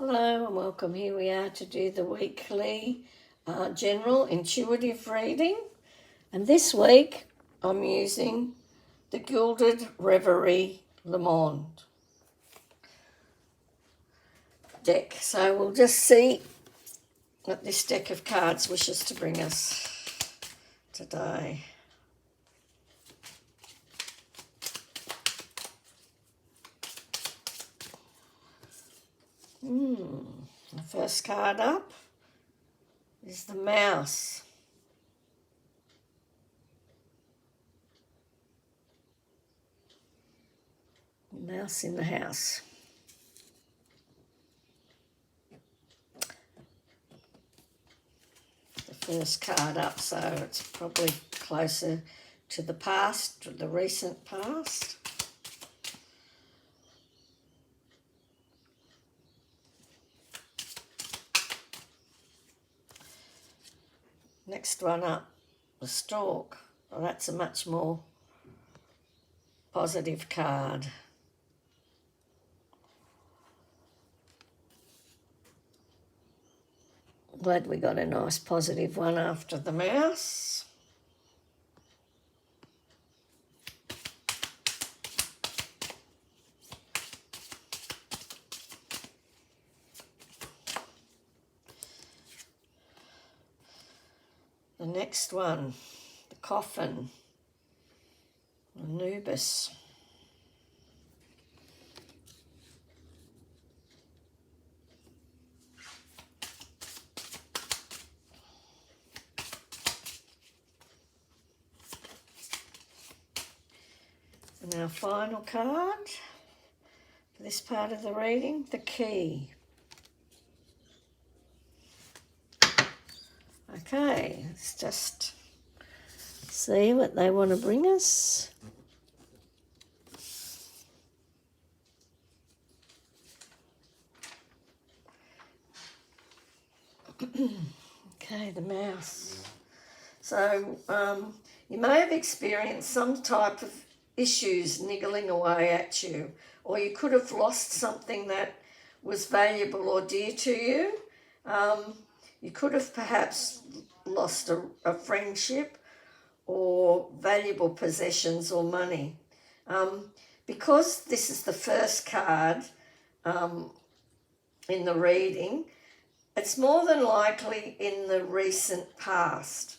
Hello and welcome. Here we are to do the weekly general intuitive reading. And this week I'm using the Gilded Reverie Le Monde deck. So we'll just see what this deck of cards wishes to bring us today. The first card up is the mouse. Mouse in the house. The first card up, so it's probably closer to the past, to the recent past. Next one up, the stork. Well, that's a much more positive card. Glad we got a nice positive one after the mouse. The next one, the coffin, Anubis. And our final card for this part of the reading, the key. Okay, let's just see what they want to bring us. Okay, the mouse. So you may have experienced some type of issues niggling away at you, or you could have lost something that was valuable or dear to you. You could have perhaps lost a friendship or valuable possessions or money. Because this is the first card in the reading, it's more than likely in the recent past,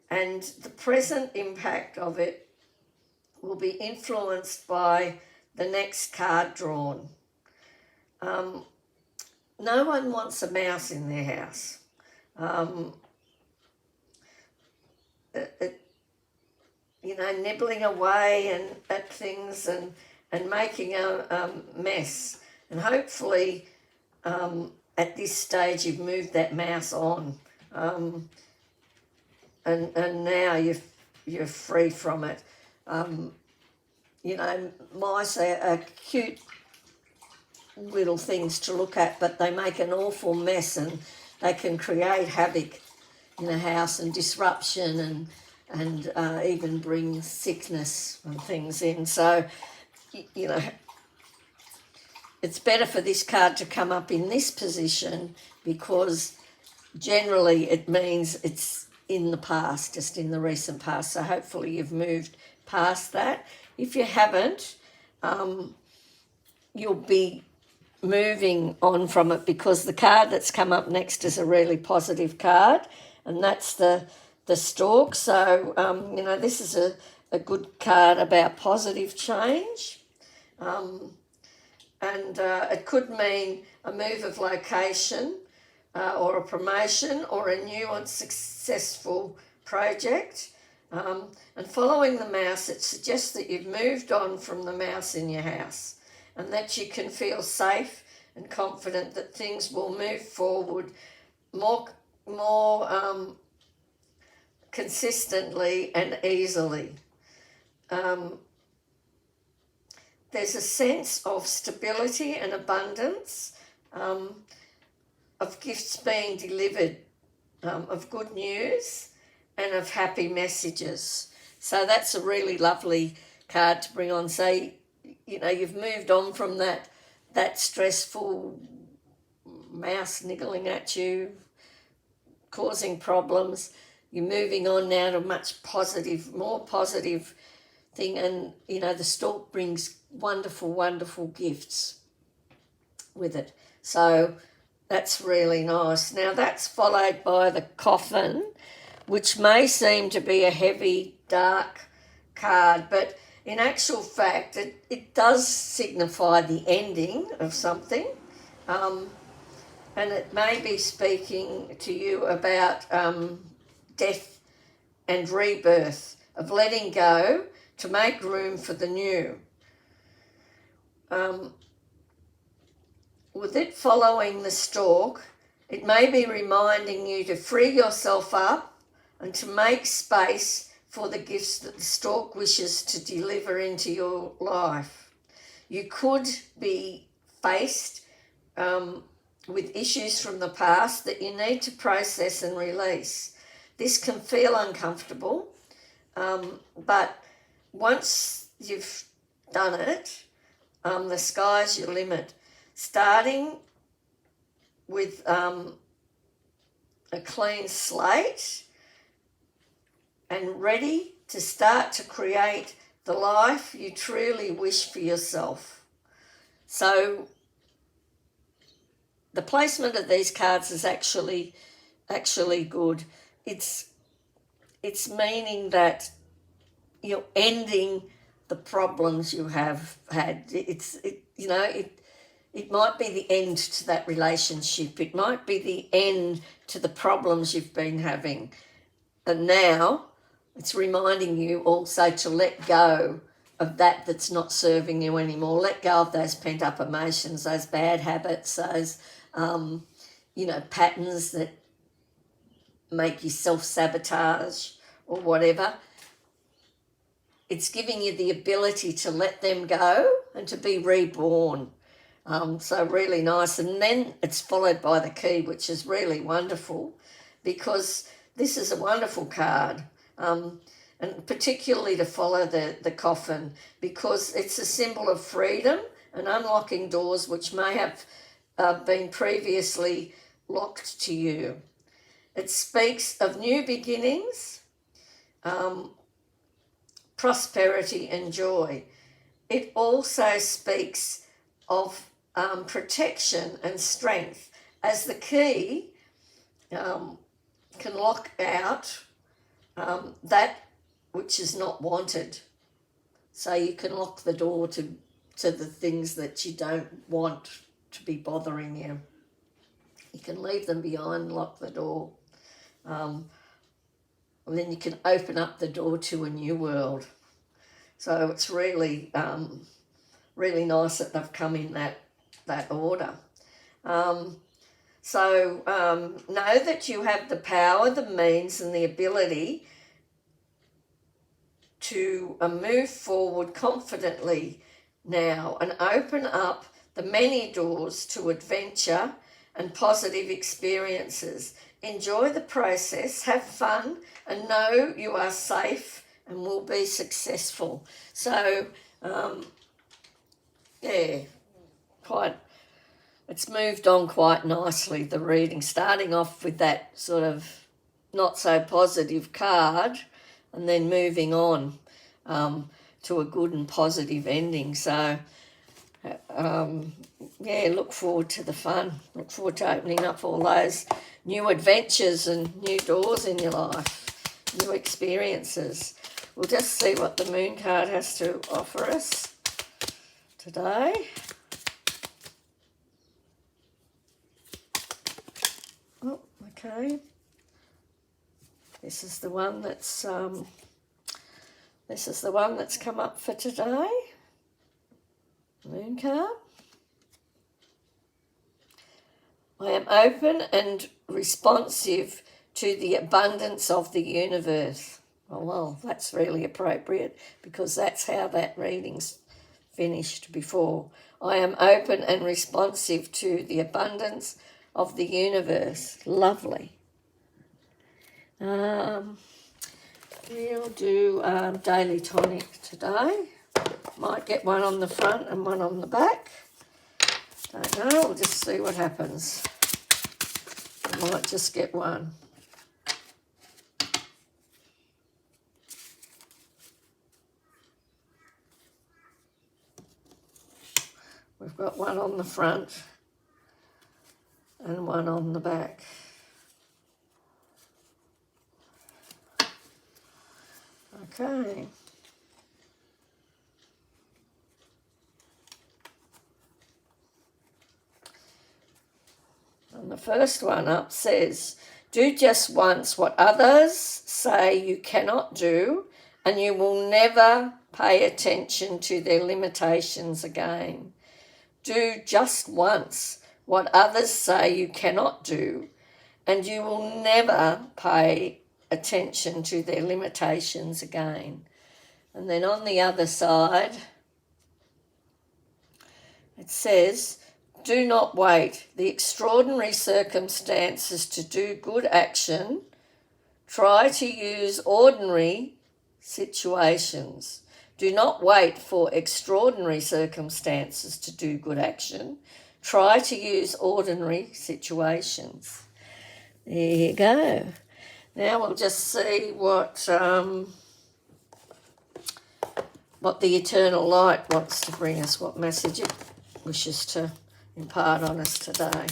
and the present impact of it will be influenced by the next card drawn. No one wants a mouse in their house. Nibbling away and at things and making a mess. And hopefully at this stage you've moved that mouse on, and now you're free from it. Mice are cute little things to look at, but they make an awful mess and they can create havoc in a house and disruption and even bring sickness and things in. So, it's better for this card to come up in this position, because generally it means it's in the past, just in the recent past. So hopefully you've moved past that. If you haven't, you'll be moving on from it, because the card that's come up next is a really positive card, and that's the stork. So, this is a good card about positive change. And it could mean a move of location or a promotion or a new and successful project. And following the mouse, it suggests that you've moved on from the mouse in your house, and that you can feel safe and confident that things will move forward more consistently and easily. There's a sense of stability and abundance, of gifts being delivered, of good news and of happy messages. So that's a really lovely card to bring on. So, you've moved on from that stressful mouse niggling at you, causing problems. You're moving on now to much more positive thing, and you know the stork brings wonderful, wonderful gifts with it. So that's really nice. Now that's followed by the coffin, which may seem to be a heavy, dark card, but in actual fact it does signify the ending of something. And it may be speaking to you about death and rebirth, of letting go to make room for the new. With it following the stork, it may be reminding you to free yourself up and to make space for the gifts that the stork wishes to deliver into your life. You could be faced with issues from the past that you need to process and release. This can feel uncomfortable, but once you've done it, the sky's your limit. Starting with a clean slate and ready to start to create the life you truly wish for yourself. So the placement of these cards is actually good. It's meaning that you're ending the problems you have had. It might be the end to that relationship. It might be the end to the problems you've been having. And now it's reminding you also to let go of that's not serving you anymore. Let go of those pent-up emotions, those bad habits, those patterns that make you self-sabotage or whatever. It's giving you the ability to let them go and to be reborn. So really nice. And then it's followed by the key, which is really wonderful because this is a wonderful card. And particularly to follow the coffin, because it's a symbol of freedom and unlocking doors which may have been previously locked to you. It speaks of new beginnings, prosperity and joy. It also speaks of protection and strength, as the key can lock out that which is not wanted. So you can lock the door to the things that you don't want to be bothering you. You can leave them behind, lock the door. And then you can open up the door to a new world. So it's really, really nice that they've come in that order. So know that you have the power, the means and the ability to move forward confidently now and open up the many doors to adventure and positive experiences. Enjoy the process, have fun, and know you are safe and will be successful. So, it's moved on quite nicely, the reading, starting off with that sort of not so positive card and then moving on to a good and positive ending. So, look forward to the fun. Look forward to opening up all those new adventures and new doors in your life, new experiences. We'll just see what the moon card has to offer us today. Oh, okay. This is the one that's come up for today. Moon card. I am open and responsive to the abundance of the universe. Oh, well, that's really appropriate because that's how that reading's finished before. I am open and responsive to the abundance of the universe. Lovely. We'll do Daily Tonic today. Might get one on the front and one on the back. Don't know, we'll just see what happens. I might just get one. We've got one on the front and one on the back. Okay. And the first one up says, do just once what others say you cannot do, and you will never pay attention to their limitations again. Do just once what others say you cannot do, and you will never pay attention to their limitations again. And then on the other side, it says, do not wait the extraordinary circumstances to do good action. Try to use ordinary situations. Do not wait for extraordinary circumstances to do good action. Try to use ordinary situations. There you go. Now we'll just see what the eternal light wants to bring us, what message it wishes to impart on us today.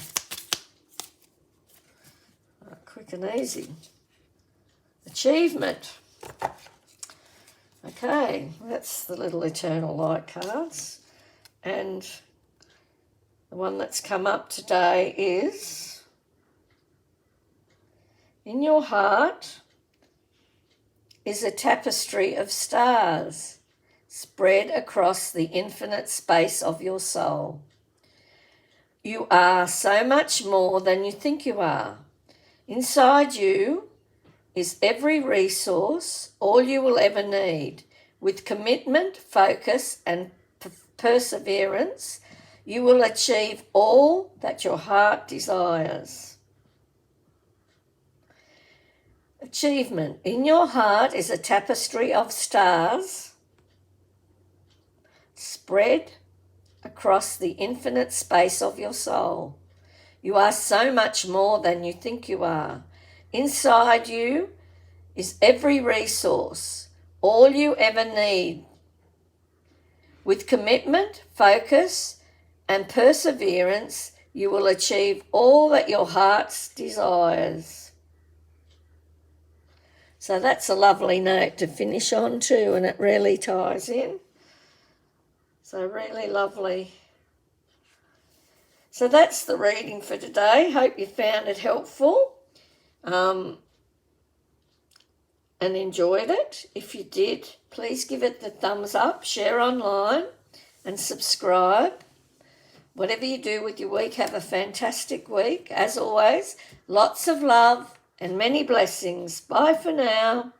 Quick and easy. Achievement. Okay, that's the little eternal light cards. And the one that's come up today is, in your heart is a tapestry of stars spread across the infinite space of your soul. You are so much more than you think you are. Inside you is every resource, all you will ever need. With commitment, focus, and perseverance, you will achieve all that your heart desires. Achievement. In your heart is a tapestry of stars spread across the infinite space of your soul. You are so much more than you think you are. Inside you is every resource, all you ever need. With commitment, focus, and perseverance, you will achieve all that your heart desires. So that's a lovely note to finish on too, and it really ties in. So really lovely. So that's the reading for today. Hope you found it helpful and enjoyed it. If you did, please give it the thumbs up, share online and subscribe. Whatever you do with your week, have a fantastic week. As always, lots of love and many blessings. Bye for now.